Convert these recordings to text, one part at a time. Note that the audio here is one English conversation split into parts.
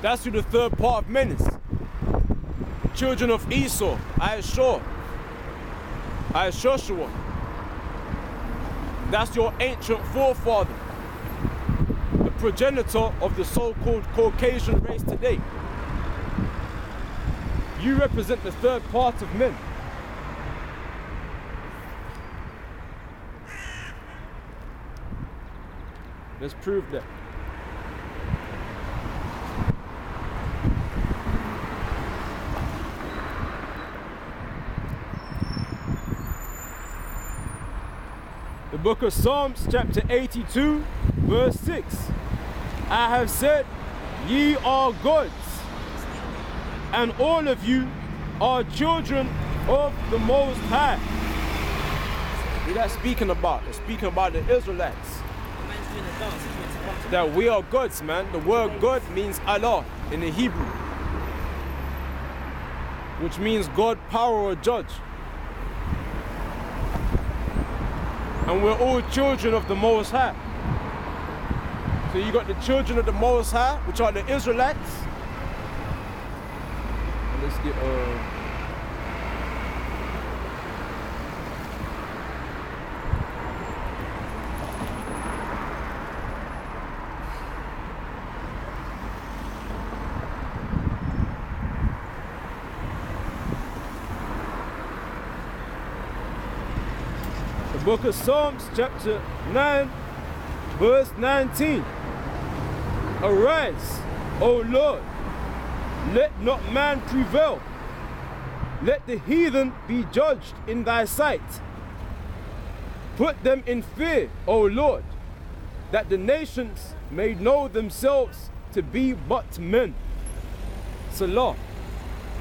That's who the third part of men is. Children of Esau, Joshua. That's your ancient forefather, the progenitor of the so-called Caucasian race today. You represent the third part of men. Let's prove that. The book of Psalms, chapter 82, verse 6. I have said, ye are gods, and all of you are children of the Most High. Who that's speaking about? They're speaking about the Israelites. That we are gods, man. The word God means Allah in the Hebrew, which means God, power, or judge. And we're all children of the Most High. So you got the children of the Most High, which are the Israelites. And let's get Book of Psalms, chapter 9, verse 19. Arise, O Lord, let not man prevail. Let the heathen be judged in thy sight. Put them in fear, O Lord, that the nations may know themselves to be but men. Salah. All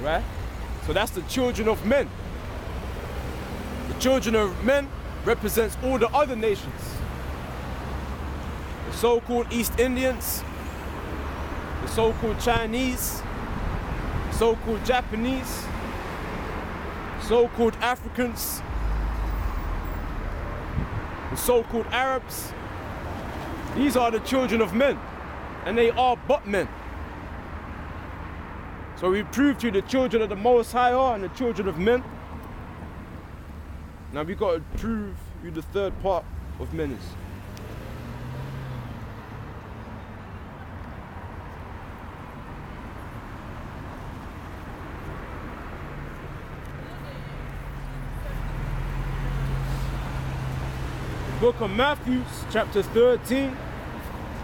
right? So that's the children of men. The children of men represents all the other nations. The so-called East Indians, the so-called Chinese, so-called Japanese, so-called Africans, the so-called Arabs. These are the children of men, and they are but men. So we proved to you the children of the Most High are and the children of men. Now we got to prove who the third part of men is. The book of Matthew, chapter 13,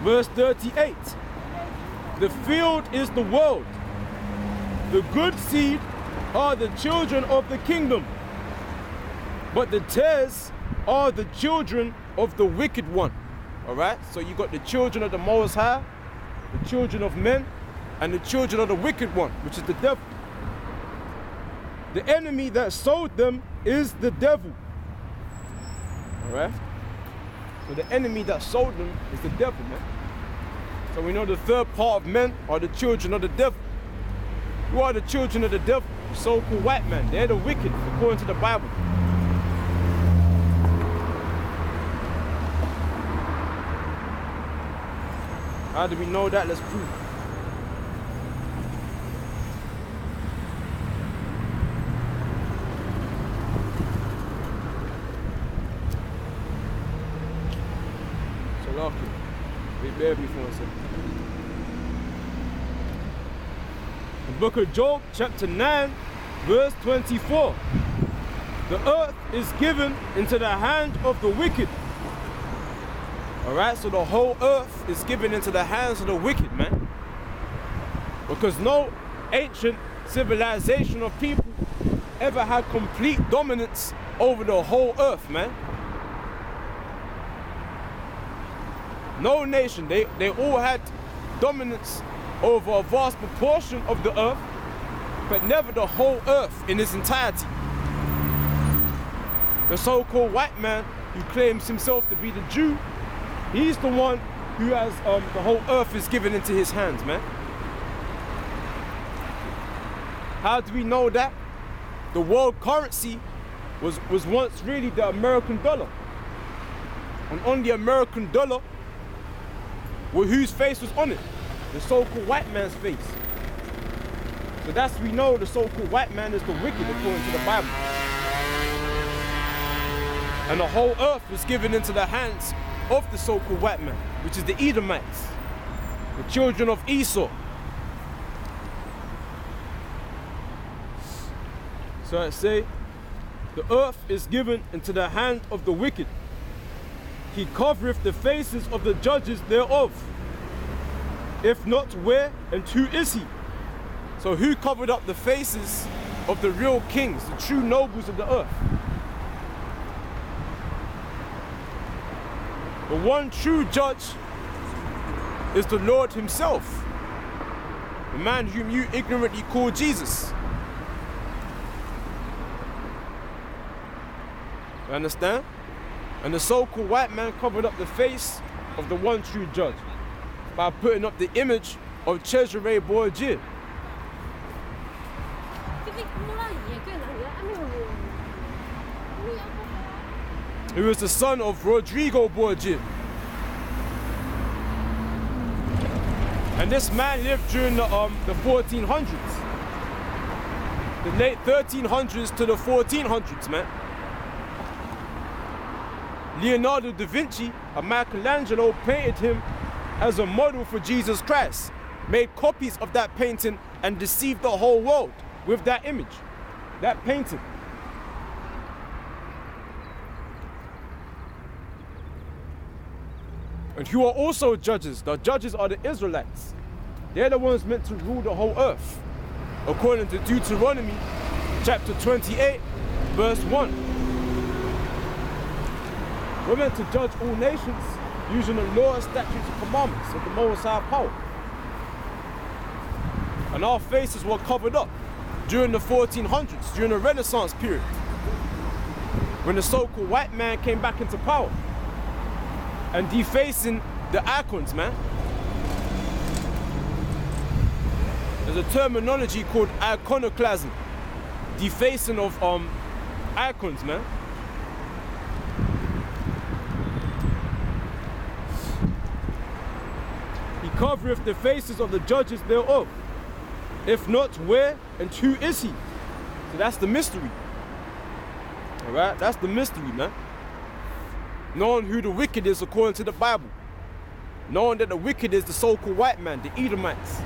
verse 38. The field is the world. The good seed are the children of the kingdom, but the tares are the children of the wicked one. All right? So you got the children of the Most High, the children of men, and the children of the wicked one, which is the devil. The enemy that sowed them is the devil. All right? So the enemy that sowed them is the devil, man. So we know the third part of men are the children of the devil. Who are the children of the devil? The so-called white man. They're the wicked, according to the Bible. How do we know that? Let's prove. So lucky. Wait, bear with me for a second. The book of Job, chapter 9, verse 24. The earth is given into the hand of the wicked. Alright, so the whole earth is given into the hands of the wicked, man. Because no ancient civilization of people ever had complete dominance over the whole earth, man. No nation, they all had dominance over a vast proportion of the earth, but never the whole earth in its entirety. The so-called white man who claims himself to be the Jew, he's the one who has the whole earth is given into his hands, man. How do we know that? The world currency was once really the American dollar. And on the American dollar, well, whose face was on it? the so-called white man's face. So that's, we know the so-called white man is the wicked according to the Bible. And the whole earth was given into the hands of the so-called white man, which is the Edomites, the children of Esau. So I say, the earth is given into the hand of the wicked. He covereth the faces of the judges thereof. If not, where and who is he? So who covered up the faces of the real kings, the true nobles of the earth? The one true judge is the Lord himself, the man whom you ignorantly call Jesus. You understand? And the so-called white man covered up the face of the one true judge by putting up the image of Cesare Borgia. He was the son of Rodrigo Borgia. And this man lived during the 1400s. The late 1300s to the 1400s, man. Leonardo da Vinci and Michelangelo painted him as a model for Jesus Christ, made copies of that painting and deceived the whole world with that image, that painting. And who are also judges. The judges are the Israelites. They're the ones meant to rule the whole earth, according to Deuteronomy chapter 28, verse 1. We're meant to judge all nations using the laws, statutes, and commandments of the Most High power. And our faces were covered up during the 1400s, during the Renaissance period, when the so-called white man came back into power and defacing the icons, man. There's a terminology called iconoclasm, defacing of icons, man. He covereth the faces of the judges thereof. If not, where and who is he? So that's the mystery. All right, that's the mystery, man. Knowing who the wicked is according to the Bible. Knowing that the wicked is the so-called white man, the Edomites.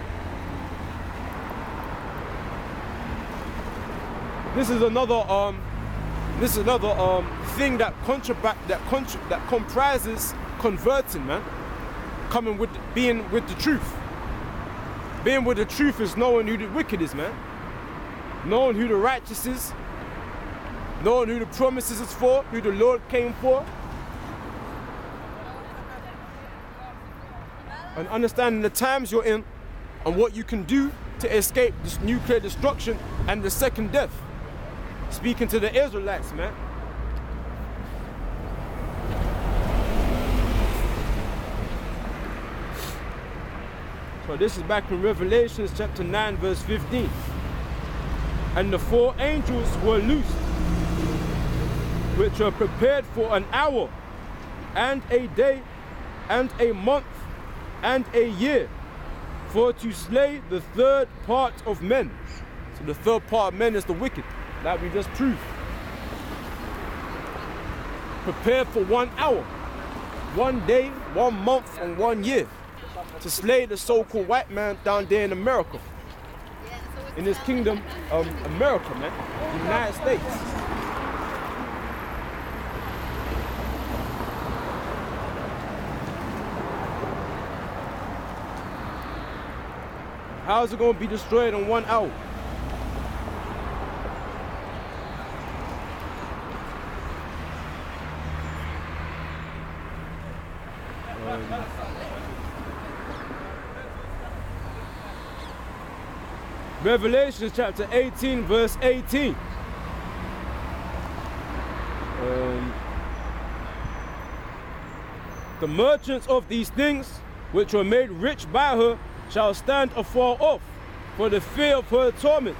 This is another thing that comprises converting, man. Coming with, being with the truth. Being with the truth is knowing who the wicked is, man. Knowing who the righteous is. Knowing who the promises is for, who the Lord came for. And understanding the times you're in and what you can do to escape this nuclear destruction and the second death. Speaking to the Israelites, man. So this is back in Revelations chapter 9, verse 15. And the 4 angels were loosed, which were prepared for an hour, and a day, and a month, and a year, for to slay the third part of men. So the third part of men is the wicked, that we just proved. Prepared for 1 hour, 1 day, 1 month, and 1 year, to slay the so-called white man down there in America. In his kingdom, America, man, the United States. How is it going to be destroyed in 1 hour? Revelation chapter 18, verse 18. The merchants of these things, which were made rich by her, shall stand afar off for the fear of her torment,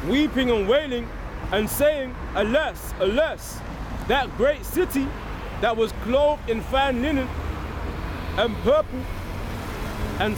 weeping and wailing, and saying, Alas, alas, that great city that was clothed in fine linen and purple and